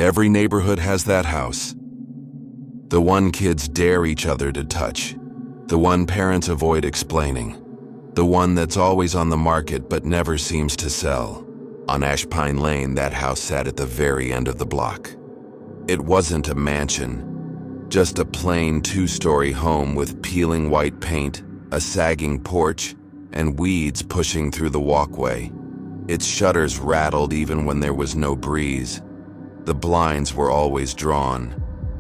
Every neighborhood has that house. The one kids dare each other to touch. The one parents avoid explaining. The one that's always on the market but never seems to sell. On Ashpine Lane, that house sat at the very end of the block. It wasn't a mansion, just a plain two-story home with peeling white paint, a sagging porch, and weeds pushing through the walkway. Its shutters rattled even when there was no breeze. The blinds were always drawn,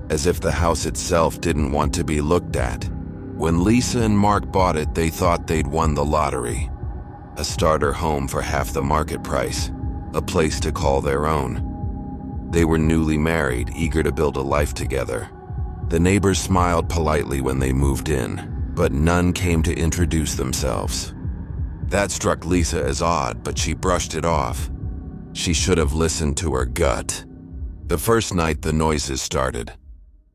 as if the house itself didn't want to be looked at. When Lisa and Mark bought it, they thought they'd won the lottery. A starter home for half the market price, a place to call their own. They were newly married, eager to build a life together. The neighbors smiled politely when they moved in, but none came to introduce themselves. That struck Lisa as odd, but she brushed it off. She should have listened to her gut. The first night, the noises started.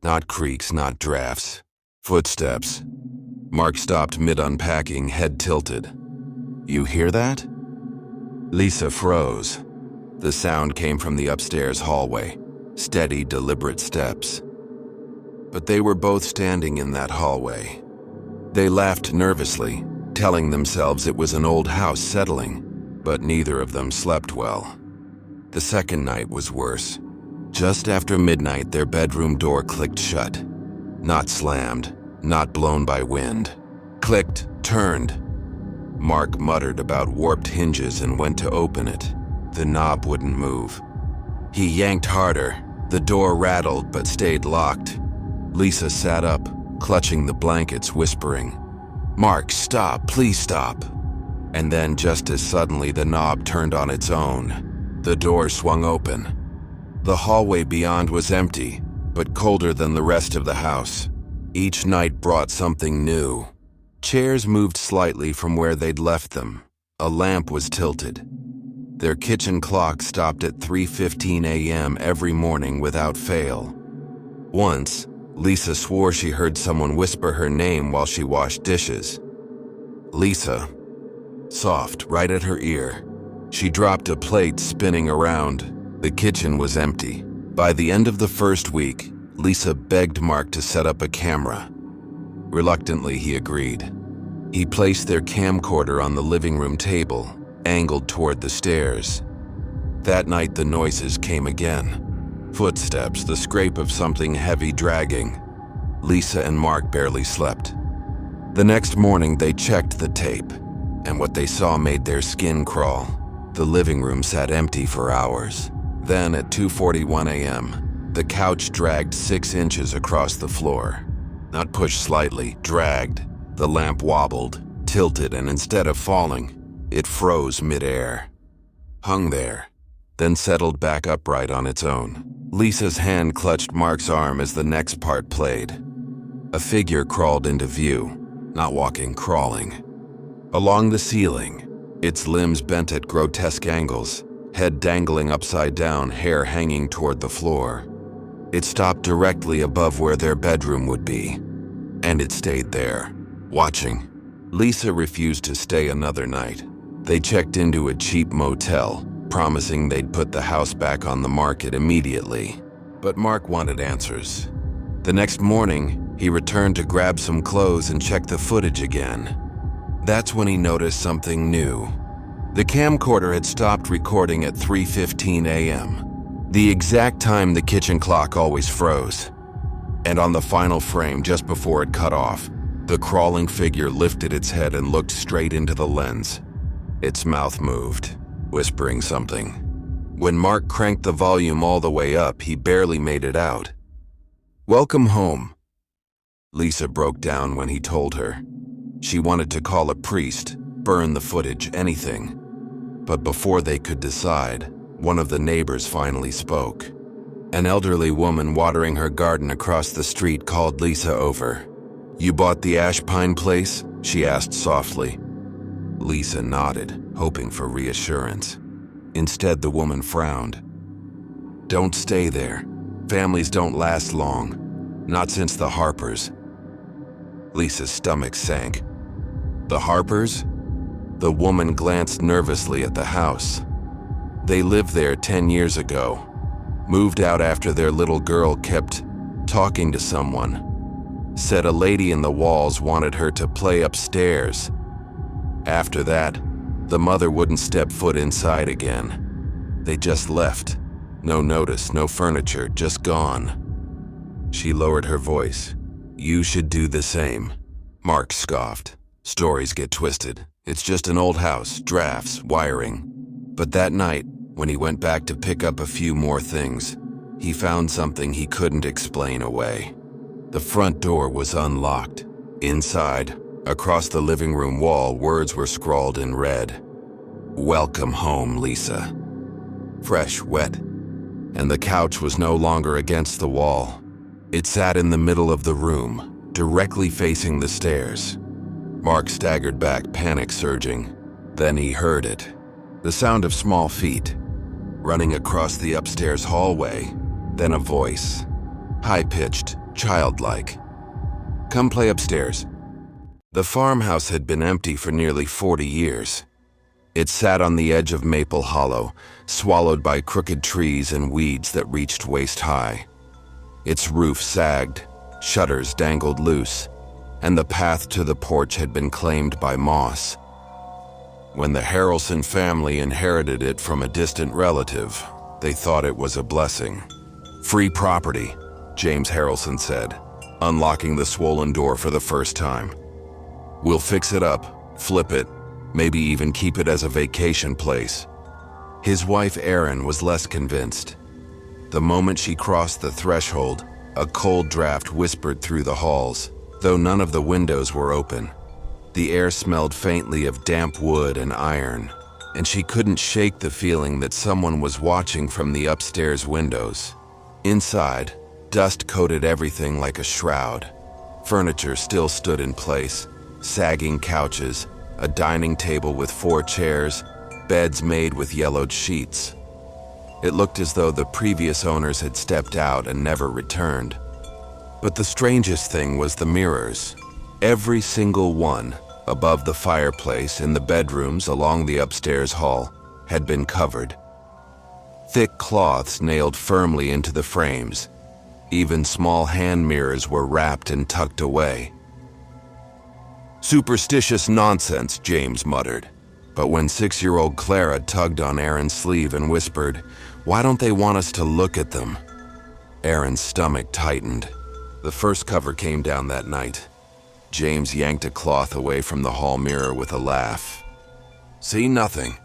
Not creaks, not drafts. Footsteps. Mark stopped mid-unpacking, head tilted. "You hear that?" Lisa froze. The sound came from the upstairs hallway, steady, deliberate steps. But they were both standing in that hallway. They laughed nervously, telling themselves it was an old house settling, but neither of them slept well. The second night was worse. Just after midnight, their bedroom door clicked shut. Not slammed, not blown by wind. Clicked, turned. Mark muttered about warped hinges and went to open it. The knob wouldn't move. He yanked harder. The door rattled but stayed locked. Lisa sat up, clutching the blankets, whispering, "Mark, stop, please stop." And then, just as suddenly, the knob turned on its own. The door swung open. The hallway beyond was empty, but colder than the rest of the house. Each night brought something new. Chairs moved slightly from where they'd left them. A lamp was tilted. Their kitchen clock stopped at 3:15 a.m. every morning without fail. Once, Lisa swore she heard someone whisper her name while she washed dishes. Lisa. Soft, right at her ear. She dropped a plate, spinning around. The kitchen was empty. By the end of the first week, Lisa begged Mark to set up a camera. Reluctantly, he agreed. He placed their camcorder on the living room table, angled toward the stairs. That night, the noises came again. Footsteps, the scrape of something heavy dragging. Lisa and Mark barely slept. The next morning, they checked the tape, and what they saw made their skin crawl. The living room sat empty for hours. Then, at 2:41 a.m., the couch dragged 6 inches across the floor. Not pushed slightly, dragged. The lamp wobbled, tilted, and instead of falling, it froze midair. Hung there, then settled back upright on its own. Lisa's hand clutched Mark's arm as the next part played. A figure crawled into view, not walking, crawling. Along the ceiling, its limbs bent at grotesque angles, head dangling upside down, hair hanging toward the floor. It stopped directly above where their bedroom would be, and it stayed there, watching. Lisa refused to stay another night. They checked into a cheap motel, promising they'd put the house back on the market immediately. But Mark wanted answers. The next morning, he returned to grab some clothes and check the footage again. That's when he noticed something new. The camcorder had stopped recording at 3:15 a.m., the exact time the kitchen clock always froze. And on the final frame, just before it cut off, the crawling figure lifted its head and looked straight into the lens. Its mouth moved, whispering something. When Mark cranked the volume all the way up, he barely made it out. "Welcome home." Lisa broke down when he told her. She wanted to call a priest, burn the footage, anything. But before they could decide, one of the neighbors finally spoke. An elderly woman watering her garden across the street called Lisa over. "You bought the Ashpine place?" she asked softly. Lisa nodded, hoping for reassurance. Instead, the woman frowned. "Don't stay there. Families don't last long. Not since the Harpers." Lisa's stomach sank. "The Harpers?" The woman glanced nervously at the house. "They lived there 10 years ago. Moved out after their little girl kept talking to someone. Said a lady in the walls wanted her to play upstairs. After that, the mother wouldn't step foot inside again. They just left. No notice, no furniture, just gone. She lowered her voice. You should do the same. Mark scoffed. Stories get twisted. It's just an old house, drafts, wiring. But that night, when he went back to pick up a few more things, he found something he couldn't explain away. The front door was unlocked. Inside, across the living room wall, words were scrawled in red. Welcome home, Lisa. Fresh, wet. And the couch was no longer against the wall. It sat in the middle of the room, directly facing the stairs. Mark staggered back, panic surging. Then he heard it. The sound of small feet, running across the upstairs hallway. Then a voice, high-pitched, childlike. Come play upstairs. The farmhouse had been empty for nearly 40 years. It sat on the edge of Maple Hollow, swallowed by crooked trees and weeds that reached waist-high. Its roof sagged, shutters dangled loose, and the path to the porch had been claimed by moss. When the Harrelson family inherited it from a distant relative, they thought it was a blessing. Free property, James Harrelson said, unlocking the swollen door for the first time. We'll fix it up, flip it, maybe even keep it as a vacation place. His wife Erin was less convinced. The moment she crossed the threshold, a cold draft whispered through the halls, though none of the windows were open. The air smelled faintly of damp wood and iron, and she couldn't shake the feeling that someone was watching from the upstairs windows. Inside, dust coated everything like a shroud. Furniture still stood in place, sagging couches, a dining table with 4 chairs, beds made with yellowed sheets. It looked as though the previous owners had stepped out and never returned. But the strangest thing was the mirrors. Every single one, above the fireplace, in the bedrooms along the upstairs hall, had been covered. Thick cloths nailed firmly into the frames. Even small hand mirrors were wrapped and tucked away. Superstitious nonsense, James muttered. But when 6-year-old Clara tugged on Erin's sleeve and whispered, "Why don't they want us to look at them?" Erin's stomach tightened. The first cover came down that night. James yanked a cloth away from the hall mirror with a laugh. See nothing.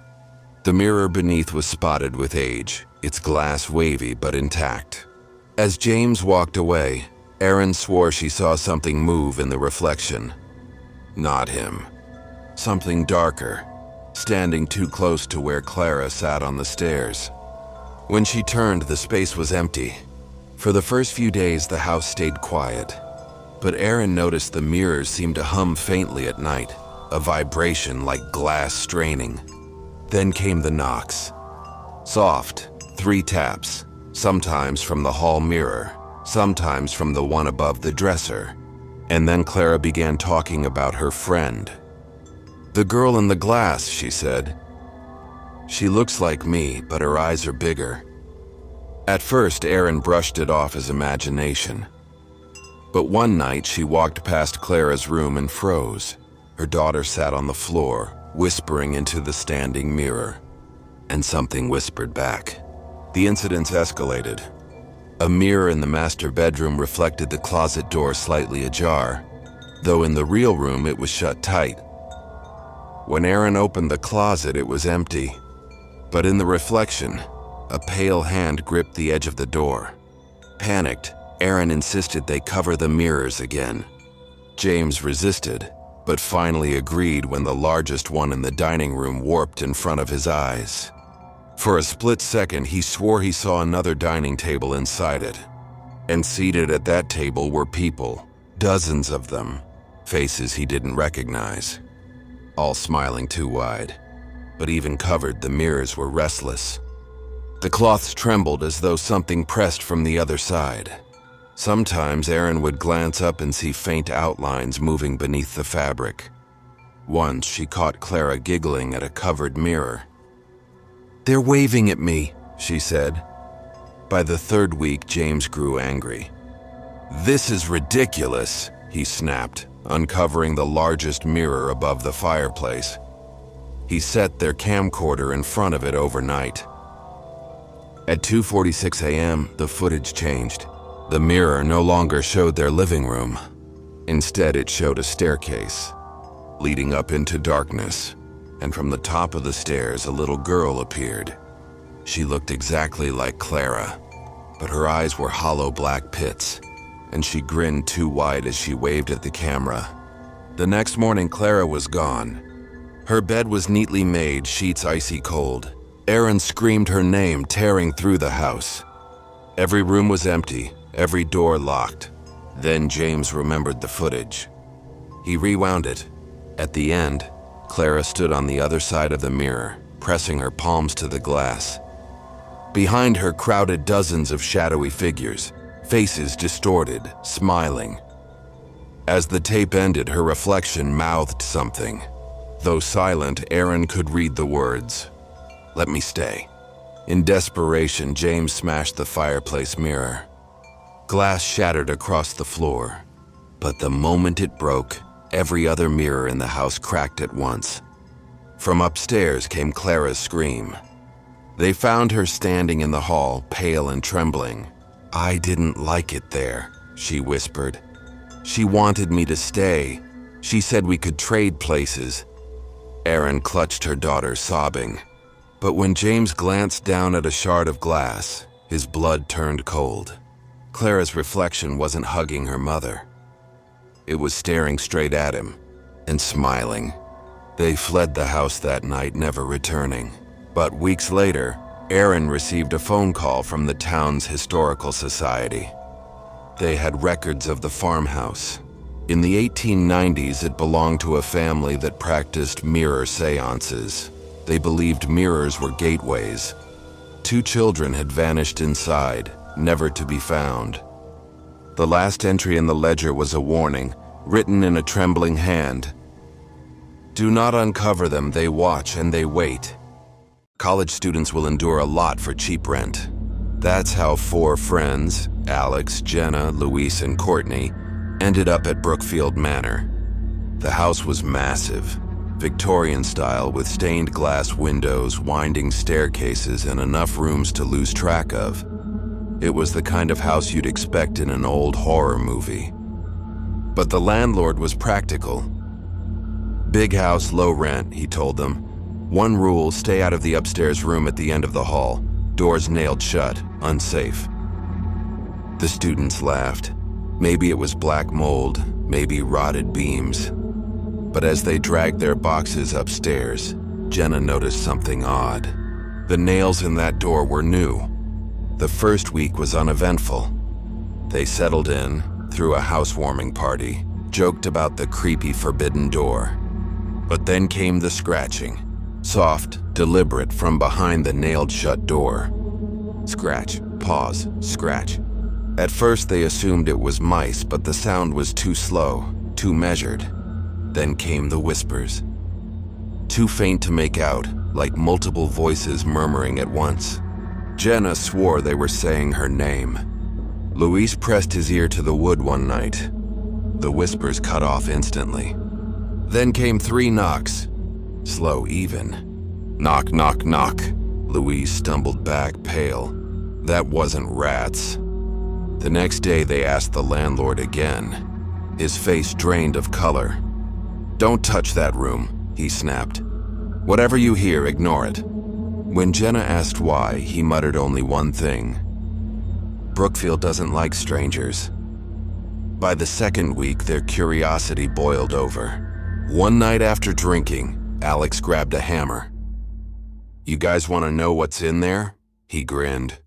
The mirror beneath was spotted with age, its glass wavy but intact. As James walked away, Erin swore she saw something move in the reflection. Not him. Something darker, standing too close to where Clara sat on the stairs. When she turned, the space was empty. For the first few days, the house stayed quiet. But Erin noticed the mirrors seemed to hum faintly at night, a vibration like glass straining. Then came the knocks. Soft, 3 taps, sometimes from the hall mirror, sometimes from the one above the dresser. And then Clara began talking about her friend. The girl in the glass, she said. She looks like me, but her eyes are bigger. At first, Erin brushed it off as imagination. But one night, she walked past Clara's room and froze. Her daughter sat on the floor, whispering into the standing mirror. And something whispered back. The incidents escalated. A mirror in the master bedroom reflected the closet door slightly ajar, though in the real room it was shut tight. When Erin opened the closet, it was empty. But in the reflection, a pale hand gripped the edge of the door. Panicked, Erin insisted they cover the mirrors again. James resisted, but finally agreed when the largest one in the dining room warped in front of his eyes. For a split second, he swore he saw another dining table inside it. And seated at that table were people, dozens of them, faces he didn't recognize. All smiling too wide, but even covered, the mirrors were restless. The cloths trembled as though something pressed from the other side. Sometimes Erin would glance up and see faint outlines moving beneath the fabric. Once she caught Clara giggling at a covered mirror. "They're waving at me," she said. By the third week, James grew angry. "This is ridiculous," he snapped, uncovering the largest mirror above the fireplace. He set their camcorder in front of it overnight. At 2:46 a.m., the footage changed. The mirror no longer showed their living room. Instead, it showed a staircase leading up into darkness, and from the top of the stairs, a little girl appeared. She looked exactly like Clara, but her eyes were hollow black pits, and she grinned too wide as she waved at the camera. The next morning, Clara was gone. Her bed was neatly made, sheets icy cold. Aaron screamed her name, tearing through the house. Every room was empty, every door locked. Then James remembered the footage. He rewound it. At the end, Clara stood on the other side of the mirror, pressing her palms to the glass. Behind her crowded dozens of shadowy figures, faces distorted, smiling. As the tape ended, her reflection mouthed something. Though silent, Aaron could read the words, "Let me stay." In desperation, James smashed the fireplace mirror. Glass shattered across the floor, but the moment it broke, every other mirror in the house cracked at once. From upstairs came Clara's scream. They found her standing in the hall, pale and trembling. "I didn't like it there," she whispered. "She wanted me to stay. She said we could trade places." Aaron clutched her daughter, sobbing. But when James glanced down at a shard of glass, his blood turned cold. Clara's reflection wasn't hugging her mother. It was staring straight at him and smiling. They fled the house that night, never returning. But weeks later, Aaron received a phone call from the town's historical society. They had records of the farmhouse. In the 1890s, it belonged to a family that practiced mirror seances. They believed mirrors were gateways. 2 children had vanished inside, never to be found. The last entry in the ledger was a warning, written in a trembling hand. "Do not uncover them, they watch and they wait." College students will endure a lot for cheap rent. That's how 4 friends, Alex, Jenna, Luis, and Courtney, ended up at Brookfield Manor. The house was massive, Victorian style with stained glass windows, winding staircases, and enough rooms to lose track of. It was the kind of house you'd expect in an old horror movie. But the landlord was practical. "Big house, low rent," he told them. "One rule, stay out of the upstairs room at the end of the hall. Doors nailed shut, unsafe." The students laughed. Maybe it was black mold, maybe rotted beams. But as they dragged their boxes upstairs, Jenna noticed something odd. The nails in that door were new. The first week was uneventful. They settled in, threw a housewarming party, joked about the creepy forbidden door. But then came the scratching, soft, deliberate from behind the nailed-shut door. Scratch, pause, scratch. At first they assumed it was mice, but the sound was too slow, too measured. Then came the whispers. Too faint to make out, like multiple voices murmuring at once. Jenna swore they were saying her name. Luis pressed his ear to the wood one night. The whispers cut off instantly. Then came 3 knocks. Slow, even. Knock, knock, knock. Luis stumbled back, pale. That wasn't rats. The next day they asked the landlord again. His face drained of color. "Don't touch that room," he snapped. "Whatever you hear, ignore it." When Jenna asked why, he muttered only one thing. "Brookfield doesn't like strangers." By the second week, their curiosity boiled over. One night after drinking, Alex grabbed a hammer. "You guys want to know what's in there?" He grinned.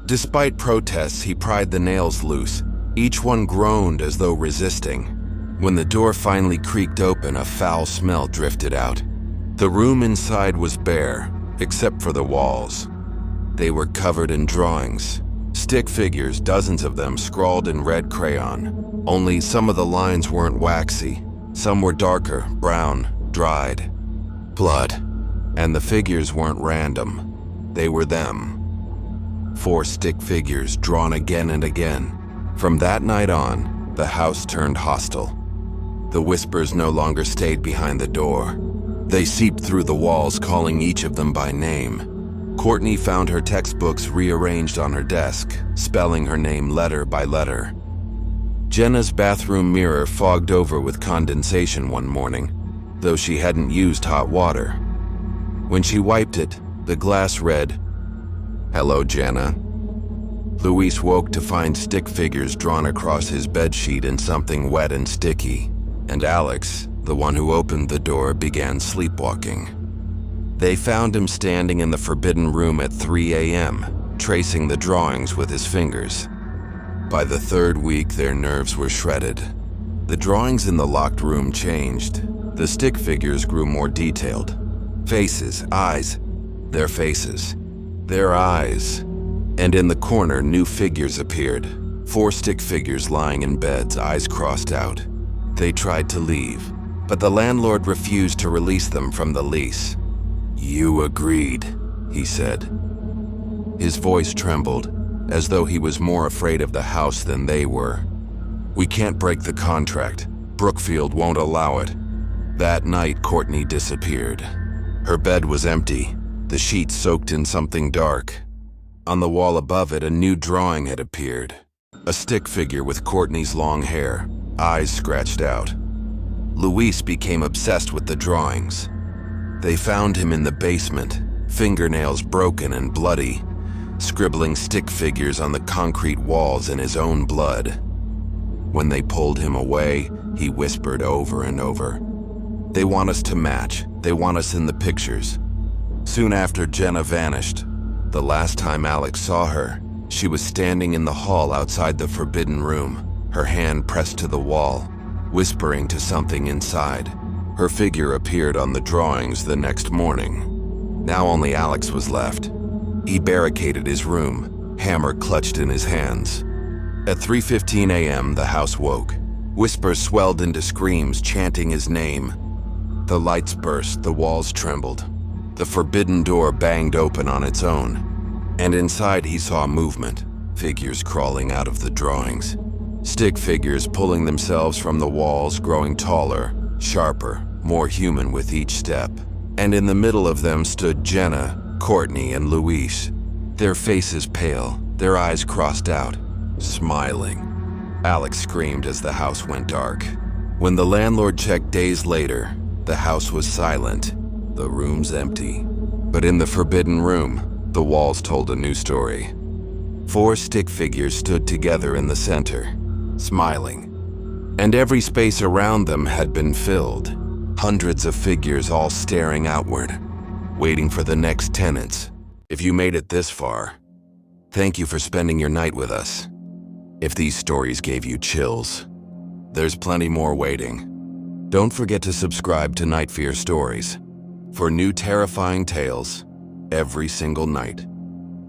Despite protests, he pried the nails loose. Each one groaned as though resisting. When the door finally creaked open, a foul smell drifted out. The room inside was bare, except for the walls. They were covered in drawings. Stick figures, dozens of them, scrawled in red crayon. Only some of the lines weren't waxy. Some were darker, brown, dried. Blood. And the figures weren't random. They were them. 4 stick figures drawn again and again. From that night on, the house turned hostile. The whispers no longer stayed behind the door. They seeped through the walls, calling each of them by name. Courtney found her textbooks rearranged on her desk, spelling her name letter by letter. Jenna's bathroom mirror fogged over with condensation one morning, though she hadn't used hot water. When she wiped it, the glass read, "Hello, Jenna." Luis woke to find stick figures drawn across his bedsheet in something wet and sticky, and Alex, the one who opened the door, began sleepwalking. They found him standing in the forbidden room at 3 a.m., tracing the drawings with his fingers. By the 3rd week, their nerves were shredded. The drawings in the locked room changed. The stick figures grew more detailed. Faces, eyes, their faces, their eyes. And in the corner, new figures appeared. 4 stick figures lying in beds, eyes crossed out. They tried to leave, but the landlord refused to release them from the lease. "You agreed," he said. His voice trembled, as though he was more afraid of the house than they were. "We can't break the contract. Brookfield won't allow it." That night, Courtney disappeared. Her bed was empty, the sheets soaked in something dark. On the wall above it, a new drawing had appeared. A stick figure with Courtney's long hair, eyes scratched out. Luis became obsessed with the drawings. They found him in the basement, fingernails broken and bloody, scribbling stick figures on the concrete walls in his own blood. When they pulled him away, he whispered over and over, "They want us to match. They want us in the pictures." Soon after, Jenna vanished. The last time Alex saw her, she was standing in the hall outside the forbidden room, her hand pressed to the wall, whispering to something inside. Her figure appeared on the drawings the next morning. Now only Alex was left. He barricaded his room, hammer clutched in his hands. At 3:15 a.m., the house woke. Whispers swelled into screams, chanting his name. The lights burst, the walls trembled. The forbidden door banged open on its own, and inside he saw movement, figures crawling out of the drawings. Stick figures pulling themselves from the walls, growing taller, sharper, more human with each step. And in the middle of them stood Jenna, Courtney, and Luis, their faces pale, their eyes crossed out, smiling. Alex screamed as the house went dark. When the landlord checked days later, the house was silent, the rooms empty. But in the forbidden room, the walls told a new story. 4 stick figures stood together in the center, smiling. And every space around them had been filled. Hundreds of figures all staring outward, waiting for the next tenants. If you made it this far, thank you for spending your night with us. If these stories gave you chills, there's plenty more waiting. Don't forget to subscribe to Night Fear Stories for new terrifying tales every single night.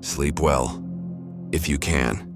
Sleep well, if you can.